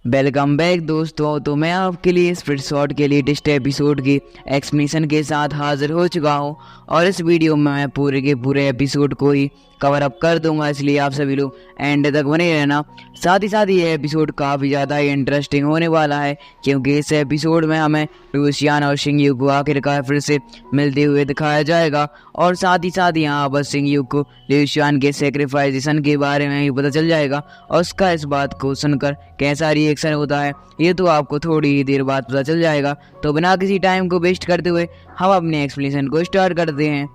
Welcome back दोस्तों। तो मैं आपके लिए स्प्लिट शॉट के लेटेस्ट एपिसोड की एक्सप्लेनेशन के साथ हाजिर हो चुका हूं और इस वीडियो में मैं पूरे के पूरे एपिसोड को ही कवर अप कर दूंगा, इसलिए आप सभी लोग एंड तक बने रहना। साथ ही ये एपिसोड काफ़ी ज़्यादा इंटरेस्टिंग होने वाला है क्योंकि इस एपिसोड में हमें लुसियान और शिंगयू को आखिरकार फिर से मिलते हुए दिखाया जाएगा और साथ ही यहाँ पर शिंगयू को लुसियान के सेक्रीफाइजेशन के बारे में ही पता चल जाएगा और उसका इस बात को सुनकर कैसा रिएक्शन होता है ये तो आपको थोड़ी ही देर बाद पता चल जाएगा। तो बिना किसी टाइम को वेस्ट करते हुए हम अपने एक्सप्लेनेशन को स्टार्ट करते हैं।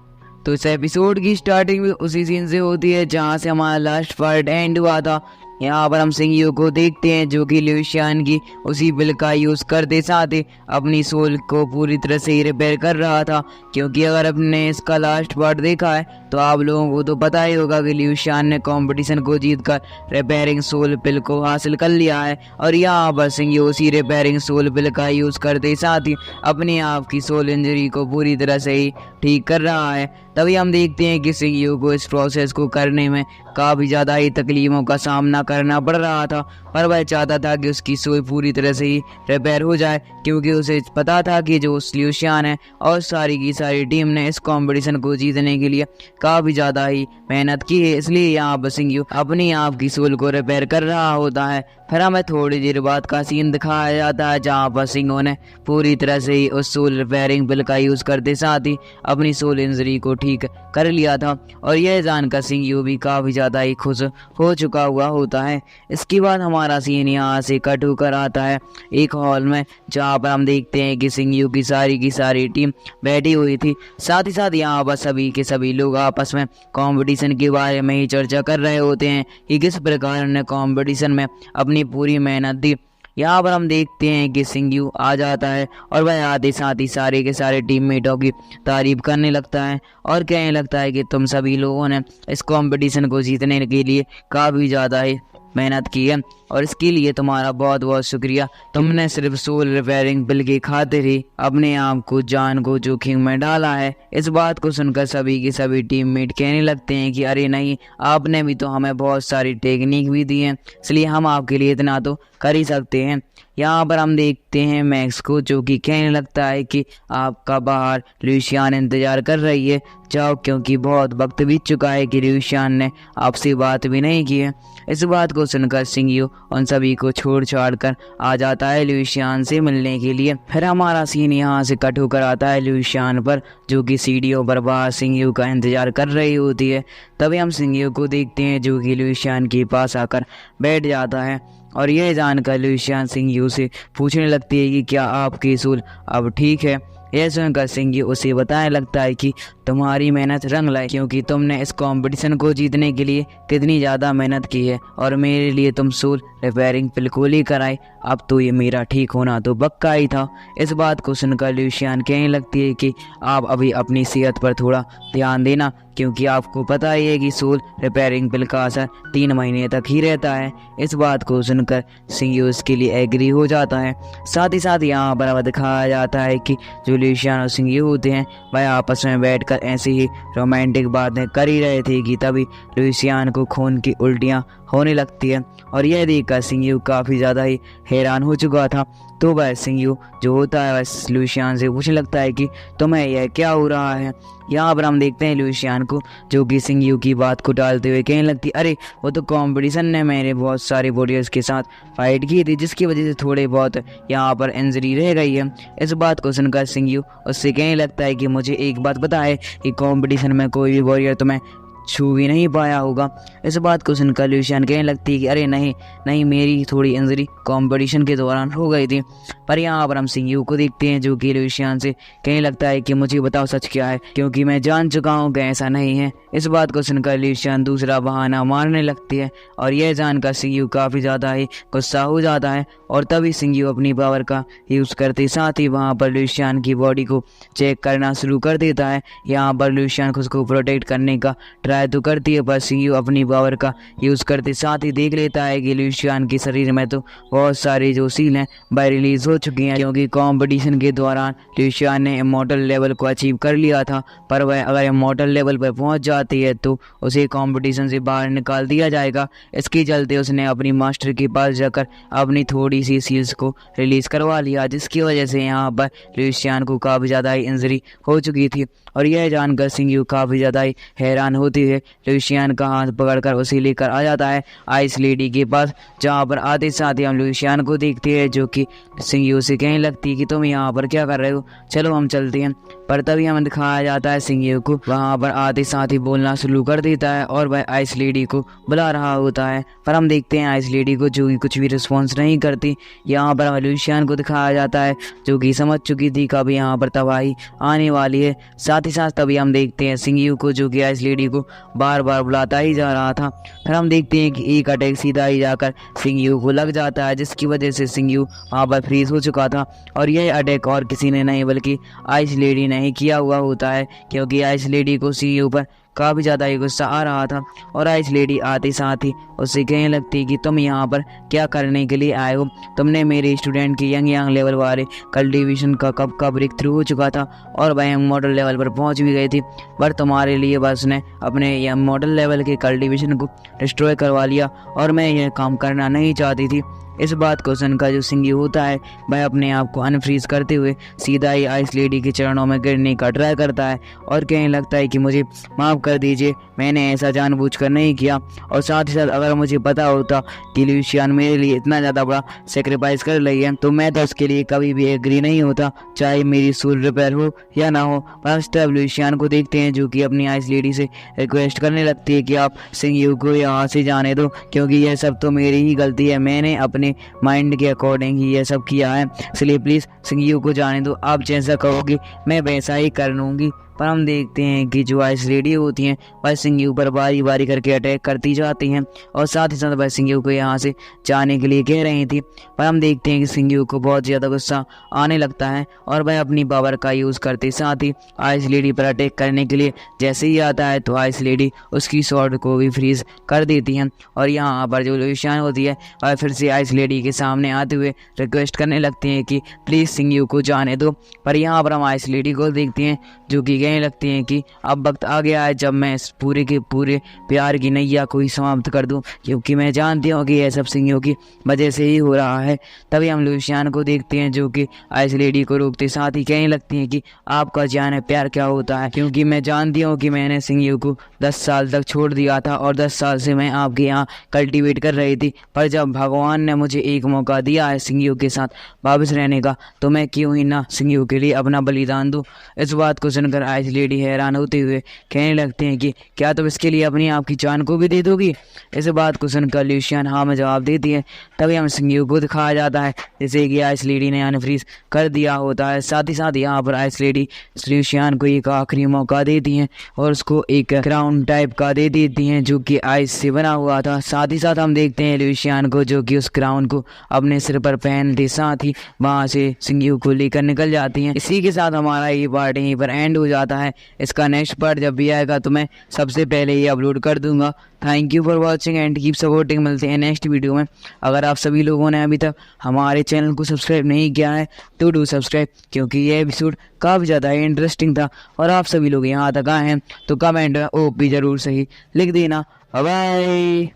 तो इस एपिसोड की स्टार्टिंग भी उसी सीन से होती है जहाँ से हमारा लास्ट पार्ट एंड हुआ था। यहाँ पर हम शिंगयू को देखते हैं जो कि लुसियान की उसी बिल का यूज़ करते साथ ही अपनी सोल को पूरी तरह से ही रिपेयर कर रहा था, क्योंकि अगर आपने इसका लास्ट पार्ट देखा है तो आप लोगों को तो पता ही होगा कि लुसियान ने कंपटीशन को जीतकर रिपेयरिंग सोल पिल को हासिल कर लिया है और यहाँ पर शिंगयू उसी रिपेयरिंग सोल पिल का यूज़ करते साथ ही अपने आप की सोल इंजरी को पूरी तरह से ही ठीक कर रहा है। तभी हम देखते हैं कि शिंगयू को इस प्रोसेस को करने में काफ़ी ज़्यादा ही तकलीफ़ों का सामना करना पड़ रहा था, पर वह चाहता था कि उसकी सोल पूरी तरह से ही रिपेयर हो जाए, क्योंकि उसे पता था कि जो लुसियान है और सारी की सारी टीम ने इस कंपटीशन को जीतने के लिए काफ़ी ज़्यादा ही मेहनत की है। इसलिए यहाँ पर शिंगयू अपनी आप की सोल को रिपेयर कर रहा होता है। फिर हमें थोड़ी देर बाद का सीन दिखाया जाता है जहाँ पर शिंगयू ने पूरी तरह से ही उस सोल रिपेयरिंग बिल का यूज़ करते साथ ही अपनी सोल इंजरी को ठीक कर लिया था और यह जानकर शिंगयू भी काफ़ी ज़्यादा ही खुश हो चुका हुआ होता है। इसके बाद हमारा सीन यहाँ से कट होकर आता है एक हॉल में जहाँ पर हम देखते हैं कि शिंगयू की सारी टीम बैठी हुई थी। साथ ही यहाँ पर सभी के सभी लोग आपस में कंपटीशन के बारे में ही चर्चा कर रहे होते हैं कि किस प्रकार उन्होंने कंपटीशन में अपनी पूरी मेहनत दी। यहाँ पर हम देखते हैं कि शिंगयू आ जाता है और वह आते साथ ही सारे के सारे टीममेटों की तारीफ करने लगता है और कहने लगता है कि तुम सभी लोगों ने इस कंपटीशन को जीतने के लिए काफ़ी ज़्यादा ही मेहनत की है और इसके लिए तुम्हारा बहुत बहुत शुक्रिया। तुमने सिर्फ सोल रिपेयरिंग बिल की खातिर ही अपने आप को जान को जोखिम में डाला है। इस बात को सुनकर सभी के सभी टीममेट कहने लगते हैं कि अरे नहीं, आपने भी तो हमें बहुत सारी टेक्निक भी दी है, इसलिए हम आपके लिए इतना तो कर ही सकते हैं। यहाँ पर हम देखते हैं मैक्स को जो कि कहने लगता है कि आपका बाहर लुसियान इंतज़ार कर रही है, जाओ, क्योंकि बहुत वक्त बीत चुका है कि लुसियान ने आपसे बात भी नहीं की है। इस बात को सुनकर शिंगयू उन सभी को छोड़ छाड़ कर आ जाता है लुसियान से मिलने के लिए। फिर हमारा सीन यहाँ से कट होकर आता है लुसियान पर जो कि सीढ़ियों पर बाहर शिंगयू का इंतज़ार कर रही होती है। तभी हम शिंगयू को देखते हैं जो कि लुसियान के पास आकर बैठ जाता है और यह जानकर लुसियान शिंगयू से पूछने लगती है कि क्या आपकी सोल अब ठीक है। यह सुनकर शिंगयू उसे बताने लगता है कि तुम्हारी मेहनत रंग लाई, क्योंकि तुमने इस कंपटीशन को जीतने के लिए कितनी ज़्यादा मेहनत की है और मेरे लिए तुम सोल रिपेयरिंग बिल्कुल ही कराई। अब तो ये मेरा ठीक होना तो पक्का ही था। इस बात को सुनकर लुसियान कहने लगती है कि आप अभी अपनी सेहत पर थोड़ा ध्यान देना, क्योंकि आपको पता ही है कि सोल रिपेयरिंग बिल का असर 3 महीने तक ही रहता है। इस बात को सुनकर शिंगयू इसके लिए एग्री हो जाता है। साथ ही यहाँ पर दिखाया जाता है कि जो लुसियान और शिंगयू होते हैं वह आपस में बैठकर ऐसे ही रोमांटिक बातें कर ही रहे थे कि तभी लुसियान को खून की उल्टियाँ होने लगती है और यह देखकर शिंगयू काफ़ी ज़्यादा ही हैरान हो चुका था। तो वह शिंगयू जो होता है वह लुसियान से पूछने लगता है कि तुम्हें यह क्या हो रहा है। यहाँ पर हम देखते हैं लुसियान को जो कि शिंगयू की बात को टालते हुए कहने लगती अरे वो तो कंपटीशन ने मैंने बहुत सारे वॉरियर्स के साथ फाइट की थी जिसकी वजह से थोड़े बहुत यहाँ पर इंजरी रह गई है। इस बात को सुनकर शिंगयू उससे कहने लगता है कि मुझे एक बात पता है कि कंपटीशन में कोई भी वॉरियर तुम्हें छू भी नहीं पाया होगा। इस बात को सुनकर लुसियान कहने लगती है कि अरे नहीं, मेरी थोड़ी इंजरी कंपटीशन के दौरान हो गई थी। पर यहाँ पर हम शिंगयू को देखते हैं जो कि लुसियान से कहने लगता है कि मुझे बताओ सच क्या है, क्योंकि मैं जान चुका हूँ कि ऐसा नहीं है। इस बात को सुनकर लुसियान दूसरा बहाना मारने लगती है और यह जानकर शिंगयू काफ़ी ज़्यादा ही गुस्सा हो जाता है और तभी शिंगयू अपनी पावर का यूज़ करते साथ ही वहाँ पर लुसियान की बॉडी को चेक करना शुरू कर देता है। यहाँ पर लुसियान खुद को प्रोटेक्ट करने का ट्राई तो करती है, पर सिंह अपनी पावर का यूज़ करते साथ ही देख लेता है कि लुशियान के शरीर में तो बहुत सारी जो सील हैं वह रिलीज हो चुकी हैं, क्योंकि कंपटीशन के दौरान लुशियान ने इमॉर्टल लेवल को अचीव कर लिया था। पर वह अगर इमॉर्टल लेवल पर पहुंच जाती है तो उसे कंपटीशन से बाहर निकाल दिया जाएगा। इसके चलते उसने अपनी मास्टर के पास जाकर अपनी थोड़ी सी सील्स को रिलीज करवा लिया, जिसकी वजह से यहाँ पर लुशियान को काफ़ी ज़्यादा इंजरी हो चुकी थी। और यह जानकर सिंह काफ़ी ज़्यादा हैरान होती है। लुशियान का हाथ पकड़कर उसे लेकर आ जाता है आइस लेडी के पास, जहाँ पर आते साथ ही हम लुशियान को देखते हैं, जो कि सिंह से कहने लगती है कि तुम यहाँ पर क्या कर रहे हो, चलो हम चलते हैं। पर तभी हमें दिखाया जाता है सिंह को वहाँ पर आते साथ ही बोलना शुरू कर देता है और वह आइस लेडी को बुला रहा होता है। पर हम देखते हैं आइस लेडी को, जो कि कुछ भी रिस्पॉन्स नहीं करती। यहाँ पर लुशियान को दिखाया जाता है, जो कि समझ चुकी थी कभी यहाँ पर तबाही आने वाली है। साथ ही साथ तभी हम देखते हैं सिंह को, जो कि आइस लेडी को बार बार बुलाता ही जा रहा था। फिर हम देखते हैं कि एक अटैक सीधा ही जाकर सिंह को लग जाता है, जिसकी वजह से सिंह वहाँ पर फ्रीज हो चुका था। और यह अटैक और किसी ने नहीं बल्कि आइस लेडी ने ही किया हुआ होता है, क्योंकि आइस लेडी को सिंह पर काफ़ी ज़्यादा ही गुस्सा आ रहा था। और आइस लेडी आते साथ ही उससे कहने लगती कि तुम यहाँ पर क्या करने के लिए आए हो, तुमने मेरे स्टूडेंट की यंग लेवल वाले कल्टीवेशन का कब का ब्रेक थ्रू हो चुका था और वह मॉडल लेवल पर पहुँच भी गई थी, पर तुम्हारे लिए बस ने अपने यह मॉडल लेवल के कल्टीवेशन को डिस्ट्रॉय करवा लिया और मैं यह काम करना नहीं चाहती थी। इस बात को सुनकर जो सिंह होता है वह अपने आप को अनफ्रीज करते हुए सीधा ही आइस लेडी के चरणों में गिरने का ट्राई करता है और कहने लगता है कि मुझे माफ़ कर दीजिए, मैंने ऐसा जानबूझकर नहीं किया। और साथ ही साथ अगर मुझे पता होता कि लुशियान मेरे लिए इतना ज़्यादा बड़ा सेक्रीफाइस कर रही है तो मैं तो उसके लिए कभी भी एग्री नहीं होता, चाहे मेरी सोल रिपेयर हो या ना हो। फर्स्ट अब लुशियान को देखते हैं, जो कि अपनी आइस लेडी से रिक्वेस्ट करने लगती है कि आप सिंह को यहाँ से जाने दो, क्योंकि यह सब तो मेरी ही गलती है, मैंने अपने माइंड के अकॉर्डिंग ही ये सब किया है, इसलिए प्लीज़ सिंह को जाने दो, आप जैसा कहोगे मैं वैसा ही कर लूँगी। पर हम देखते हैं कि जो आइस लेडी होती हैं वह सिंह पर बारी बारी करके अटैक करती जाती हैं और साथ ही साथ वह सिंह को यहाँ से जाने के लिए कह रही थी। पर हम देखते हैं कि सिंह को बहुत ज़्यादा गुस्सा आने लगता है और वह अपनी पावर का यूज़ करते साथ ही आइस लेडी पर अटैक करने के लिए जैसे ही आता है तो आइस लेडी उसकी स्वॉर्ड को भी फ्रीज कर देती हैं। और यहाँ पर जो लुशियान होती है वह फिर से आइस लेडी के सामने आते हुए रिक्वेस्ट करने लगती हैं कि प्लीज़ सिंह को जाने दो। पर यहाँ पर हम आइस लेडी को देखते हैं, जो कि कहने लगती हैं कि अब वक्त आ गया है जब मैं इस पूरे के पूरे प्यार की नैया को ही समाप्त कर दूं, क्योंकि मैं जानती हूँ कि यह सब सिंह की वजह से ही हो रहा है। तभी हम लुशियान को देखते हैं, जो कि आइस लेडी को रोकते साथ ही कहने लगती हैं कि आपका जाने प्यार क्या होता है, क्योंकि मैं जानती हूँ कि मैंने सिंह को 10 साल तक छोड़ दिया था और 10 साल से मैं आपके यहाँ कल्टीवेट कर रही थी, पर जब भगवान ने मुझे एक मौका दिया है सिंह के साथ वापस रहने का, तो मैं क्यों ही ना सिंह के लिए अपना बलिदान दूँ। इस बात को सुनकर आइस लेडी हैरान होते हुए कहने लगते हैं कि क्या तुम इसके लिए अपनी आपकी जान को भी दे दोगी। इस बात को सुनकर लुशियान हाँ में जवाब देती है। तभी हम सिंह को दिखाया जाता है जैसे कि आइस लेडी ने अनफ्रीज कर दिया होता है। साथ ही साथ यहाँ पर आइस लेडी लुशियान को एक आखिरी मौका देती हैं और उसको एक क्राउन टाइप का दे देती हैं, जो कि आइस से बना हुआ था। साथ ही साथ हम देखते हैं लुशियान को, जो कि उस क्राउन को अपने सिर पर पहनते साथ ही वहाँ से सिंह को लेकर निकल जाती हैं। इसी के साथ हमारा ये पार्ट यहीं पर एंड हो जाता है। इसका नेक्स्ट पार्ट जब भी आएगा तो मैं सबसे पहले ये अपलोड कर दूंगा। Thank you for watching and keep supporting. मिलते हैं नेक्स्ट वीडियो में। अगर आप सभी लोगों ने अभी तक हमारे चैनल को सब्सक्राइब नहीं किया है तो डू सब्सक्राइब, क्योंकि ये एपिसोड काफ़ी ज़्यादा इंटरेस्टिंग था और आप सभी लोग यहाँ तक आए हैं तो कमेंट में ओपी ज़रूर सही लिख देना। बाय।